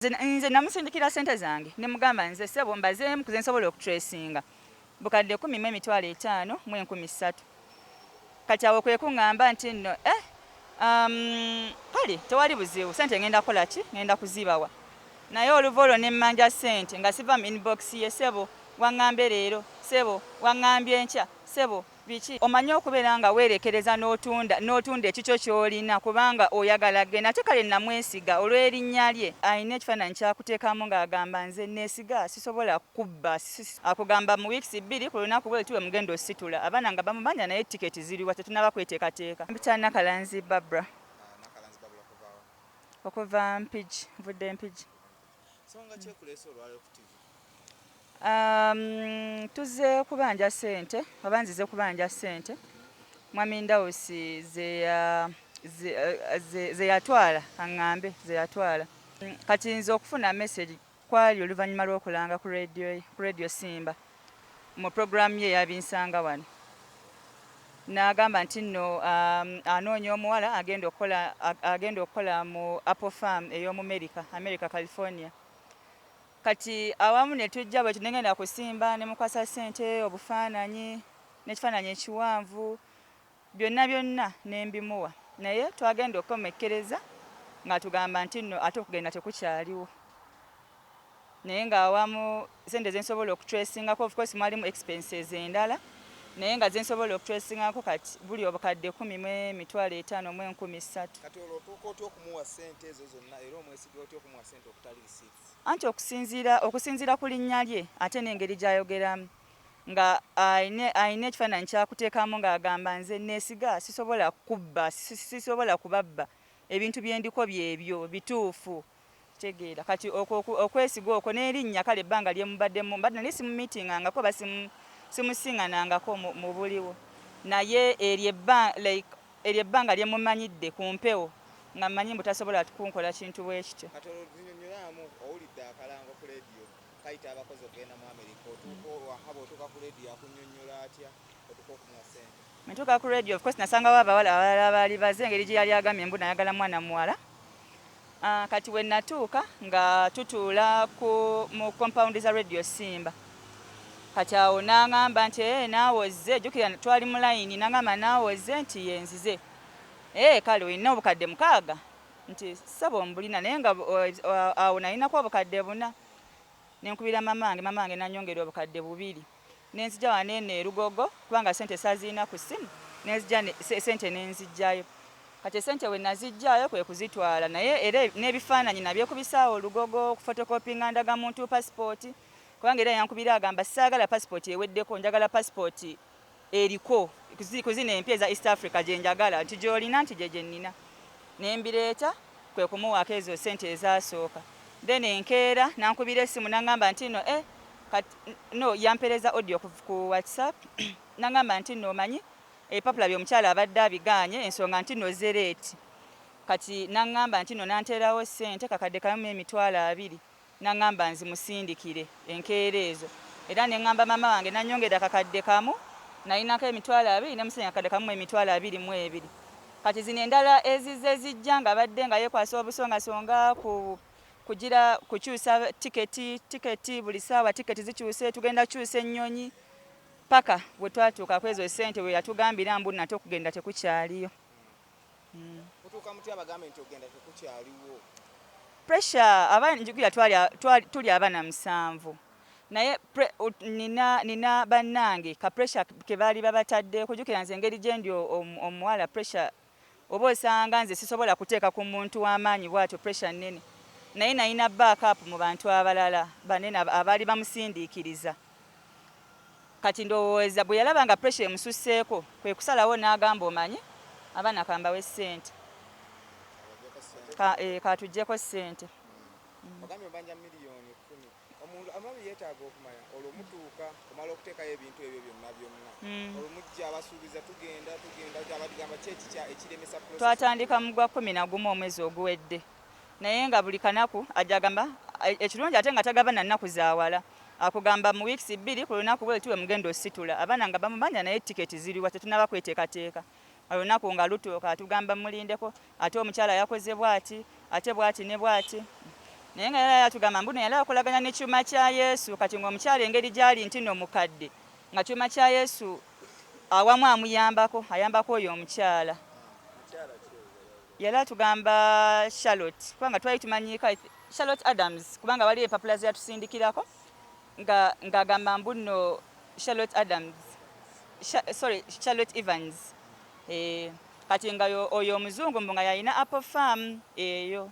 Nze namusindikira sente zange ne mugamba nze sebo mbazeemu kuze nsobola okutracinga bukadde 10,500 mu 13,000 kati awo kwe kuŋŋamba nti nno kale tewali buzibu sente ngenda kukola ki ngenda kuzibawa naye oluva olwo ne mmanja sente nga siva mu inbox ye sebo waŋŋambye leero sebo waŋŋambye enkya sebo biki omanyi okubeera nga weerekereza n'otunda ekikyo ky'olina kubanga oyagala genda ate kale namwesiga olw'erinnya lye ayina ekifaananyi kyakuteekamu ng'agamba nze neesiga sisobola kubba akugamba mu wiikisi 2 ku lunaku bwe tuwe mugenda ositula abaana nga bamubanja naye tiketi ziriwa tetunaba kweteekateeka mpita Nakalanzi Babra okuva Mpigi nvudde Mpigi tuze kubanja sente abanzize kubanja sente mwami Ndausi ze yatwala aŋŋambe ze yatwala kati nze okufuna message kwali oluvannyuma lw'okulanga ku radio Simba mu program ye yabinsanga wano n'agamba nti nno anoonya omuwala agenda okukola mu Apple Farm ey'omu America California kati awamu ne tujja bwe tunengenda kusimba ne mukwasa sente obufaananyi n'ekifaananyi ekiwanvu byonna ne mbimuwa naye twagenda okukomekkereza nga tugamba nti nno ate okugenda tekukyaliwo naye ng'awamu sente ze nsobola okutracingako of course mwalimu expenses endala naye nga ze nsobola okutracingako kati buli obukadde 10,500 mu 13,000 kati olwotuuka otya okumuwa sente ezo zonna era omwesiga otya okumuwa sente okutali receipts anti okusinziira ku linnya lye ate n'engeri gy'ayogeramu nga ayina ekifaananyi kyakuteekamu ng'agamba nze neesiga sisobola kubba sisobola kubabba ebintu bye ndiko byebyo bituufu tegeera kati okwesiga okwo n'erinnya kale ebbanga lyemubaddemu mbadde nali simumiitingangako oba simusiŋŋanangako mu buliwo naye eryo ebbanga lyemumanyidde ku mpewo nga mmanyi mbu tasobola kunkola kintu bwe kityo owulidde akalango ku leediyo kayita abakozi okugenda mu America otuuka ku leediyo akunnyonnyola atya otuuka okumuwa sente metuuka ku leediyo of course nasangawo abawala abalala abaali baze engeri gye yali agambye mbu nayagala mwana muwala kati we natuuka nga tutuula mu compound za radio Simba kati awo n'aŋŋamba nti naawe ozze jjukira twali mu layini n'aŋŋamba naawe ozze nti yenzize kale olina obukadde 6 nti sabo mbulina naye nga awo nalinako obukadde 4 nenkubira mamange nanyongera obukadde 2 nenzija waneeno erugogo kubanga sente sazirina ku ssimu nenzija sente nenzijjayo kati sente we nazijjayo kwe kuzitwala naye era n'ebifaananyi nabyekubisaawo olugogo okufotokopinga ndagamuntu passport kubanga era yankubira agamba saagala passport eweddeko njagala passport eriko kuzina empya eza East Africa gye njagala nti gy'olina nti gye nnina nembireeta kwe kumuwaako ezo sente ezasooka then enkeera nankubira essimu n'aŋŋamba nti no yampereza audio ku WhatsApp n'aŋŋamba nti no omanyi ebipapula by'omukyala abadde abigaanye ensonga nti no zereeti kati n'aŋŋamba nti no nanteerawo sente kakadde kamu 20,000 n'aŋŋamba nzimusindikire enkeera ezo era ne ŋŋamba mama wange nanyongera kakadde kamu nalinako 20,000 nemusenya kakadde kamu 20,200 kati zino endala ezizze zijja nga badde nga yeekwasa obusongasonga kukyusa tiketi buli ssaawa tiketi zikyuse tugenda kukyusa ennyonyi paka bwe twatuuka kwezo sente we yatugambira mbu nate okugenda tekukyaliyo mutuuka muti abagambe nti ogenda tekukyaliwo pressure abanjukira tuli abana 7 naye nina bannange ka pressure ke baali babatadde kujukira nze engeri gye ndi omuwala pressure oba osanga nze sisobola kuteeka ku muntu w'amaanyi bw'atyo pressure nnene naye nalina backup mu bantu abalala banene abaali bamusindiikiriza kati ndowooza bwe yalaba nga pressure emususseeko kwe kusalawo n'agamba omanyi abaana kambawe ssente katuggyeko ssente ogambye obanja miliyoni 10 omuntu amabi yeetaaga okumanya olwomutuuka omala okuteekayo ebintu ebyo byonna olwomujja abasuubiza tugenda abadigamba ekiremesa twatandika mu gwa 11 omwezi oguwedde naye nga buli kanaku ajagamba ekirungi ate nga tagaba na nnaku zaawala akugamba mu wiikisi 2 ku lunaku bwe tuwe mugenda ositula abaana nga bamubanja naye tiketi ziriwa tetunaba kweteekateeka olunaku nga lutuuka atugamba mulindeko ate omukyala yakoze bwati ate bwati ne bwati naye nga yali yatugamba mbuno yali akolaganya ne kyuma kya Yesu kati ng'omukyala engeri gyali nti no mukadde nga kyuma kya Yesu awamu ayambako oyo omukyala yali atugamba Charlotte kubanga twali tumanyiika Charlotte Adams kubanga wali empapula ze yatusindikirako nga agamba mbuno Charlotte Evans kati nga oyo omuzungu mbu nga yalina apple farm eyo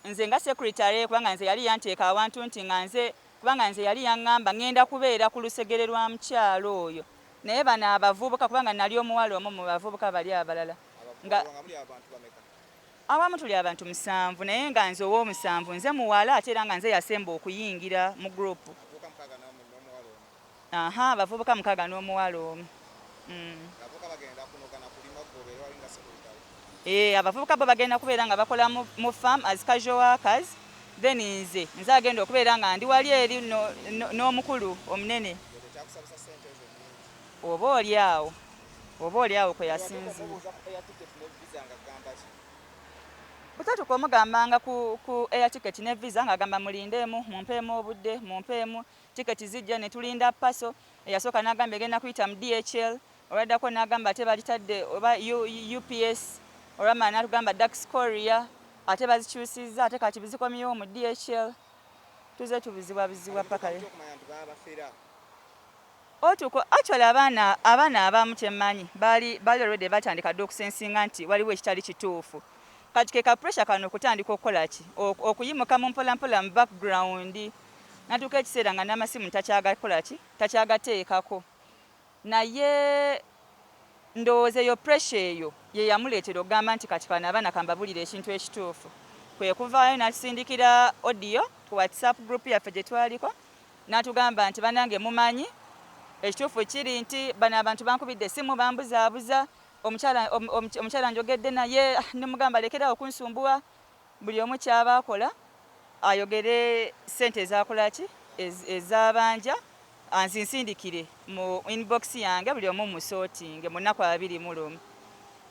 nze nga secretary kubanga nze yali yanteeka awantu nti nga nze kubanga nze yali yaŋŋamba ngenda kubeera ku lusegere lwa mukyalo oyo naye bano abavubuka kubanga nali omuwala omu mu bavubuka bali abalala nga awamu tuli abantu 7 naye nga nze ow'omusanvu nze muwala ate era nga nze yasemba okuyingira mu group abavubuka 6 n'omuwala omu abavubuka bo bagenda kubeera nga bakola mu farm as casual workers then nze agenda okubeera nga ndi wali eri n'omukulu omunene oba oli awo kwe yasinzira butatuka omugambanga ku air ticket ne visa ng'agamba mulindeemu mumpeemu obudde mumpeemu tiketi zijja ne tulinda paso eyasooka n'agamba egenda kuyita mu DHL olwaddako n'agamba ate balitadde oba UPS olwamala n'atugamba Dax Korea ate bazikyusizza ate kati bizikomyewo mu DHL tuze tubizibwa paka otuko actually abaana abamu kyemmanyi bali already batandika dde okusensinga nti waliwo ekitali kituufu kati ke ka pressure kano okutandika okukola ki okuyimuka mu mpolampola mu background natuuka ekiseera nga n'amasimu takyagakola ki takyagateekako naye ndowooza eyo pressure eyo ye yamuleetera okugamba nti kati kano abaana kambabulira ekintu ekituufu kwe kuvaayo n'atusindikira audio ku WhatsApp group yaffe gye twaliko n'atugamba nti banange mumanyi ekituufu kiri nti bano abantu bankubidde essimu bambuzaabuza omukyala njogedde naye ne mugamba lekerawo okunsumbuwa buli omu kyaba akola ayogere ssente ezakola ki ezabanja anzinsindikire mu inbox yange buli omu musootinge mu nnaku 21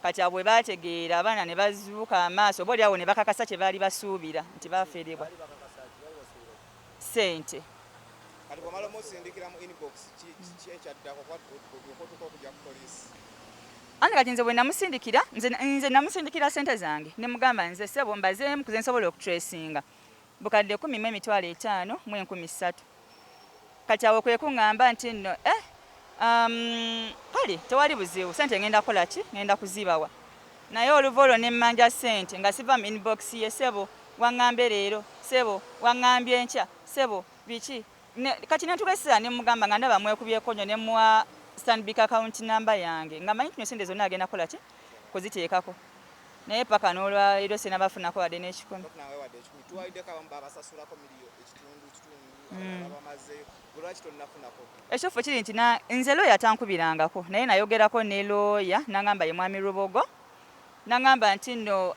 kati abo bwe bategeera abaana ne bazuuka amaaso oba oliawo ne bakakasa kye baali basuubira nti baferebwa ssente kati bw'omala omusindikira mu inbox kyekyaddaako okutuka okujja ku poliisi ane kati nze bwe namusindikira nze namusindikira ssente zange ne mugamba nze ssebo mbazeemu kuze nsobola okutracinga bukadde 10,500 mu 13,000 kati awo kwe kuŋŋamba nti nno kale tewali buzibu ssente ngenda kukola ki ngenda kuzibawa naye oluva olwo ne mmanja ssente nga siva mu inbox ye ssebo waŋŋambye leero ssebo waŋŋambye enkya ssebo biki kati netugesera ne mugamba nga ndaba mwekubyeko nnyo ne muwa Stanbic account number yange nga manyi kino sente zonna agenda kukola ki kuziteekako naye paka n'olwaleero sinabafunako wadde n'ekikumi ekyofu kiri nti nze looya tankubirangako naye nayogerako ne looya n'agamba ye mwami Rubogo n'agamba nti nno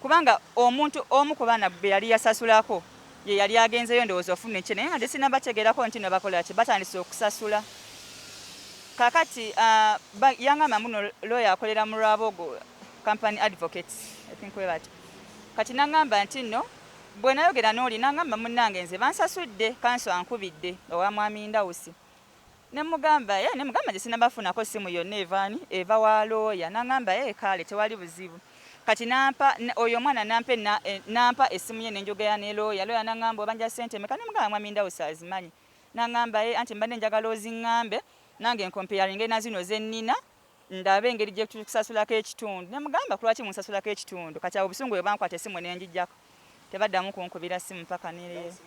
kubanga omuntu omu ku baana be yali yasasulako ye yali agenzeyo ndowooza ofune kye naye nga nze sinabategeerako nti no bakola ki batandise okusasula kakati yangamba muno lawyer akolera mu Rwabogo company advocates I think we bati kati nangamba nti nno bwe nayogera n'oli nangamba munnange nze bansasudde kanso ankubidde owa mwami Ndausi ne mugamba gye sinabafunako simu yonna eva wa lawyer nangamba kale tewali buzibu kati nampa oyo mwana nampa esimu ye nenjogera ne lawyer nangamba obanja ssente meka ne mugamba mwami Ndausi azimanyi nangamba anti mbadde njagala oziŋŋambe nange nkomparing na zino zennina ndabe engeri gye tukusasulako ekitundu ne mugamba kulwaki munsasulako ekitundu kati abo busungu bwe bankwata essimu nenjijjako tebaddamu kunkubira simu paka neleero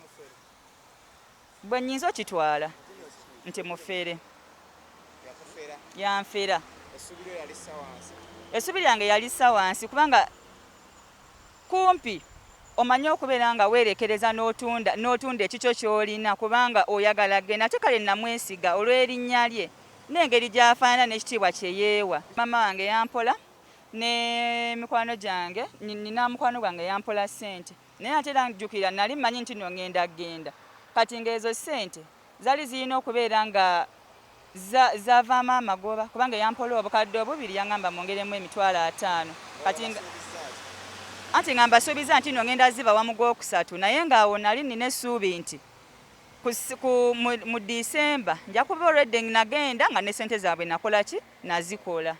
bwe nnyinza okitwala nti mufere yanfera essubi lyange yalissa wansi kubanga kumpi omanye okubeera nga weerekereza n'otunda ekikyo ky'olina kubanga oyagala genda ate kale namwesiga olw'erinnya lye n'engeri gy'afaanana n'ekitiibwa kye yeewa mama wange yampola ne mikwano gyange nina mukwano gwange yampola ssente naye ate era njukira nali mmanyi nti no ngenda kati ng'ezo ssente zaali zirina okubeera nga zavaamu amagoba kubanga yampola obukadde obubiri yaŋŋamba mwongeremu 5,000 kati anti nga mbasuubiza nti no ngenda ziba wamu gw'okusatu naye ng'awo nali nina essuubi nti mu Disemba nja kuba already nagenda nga ne ssente zaabwe nakola ki nazikola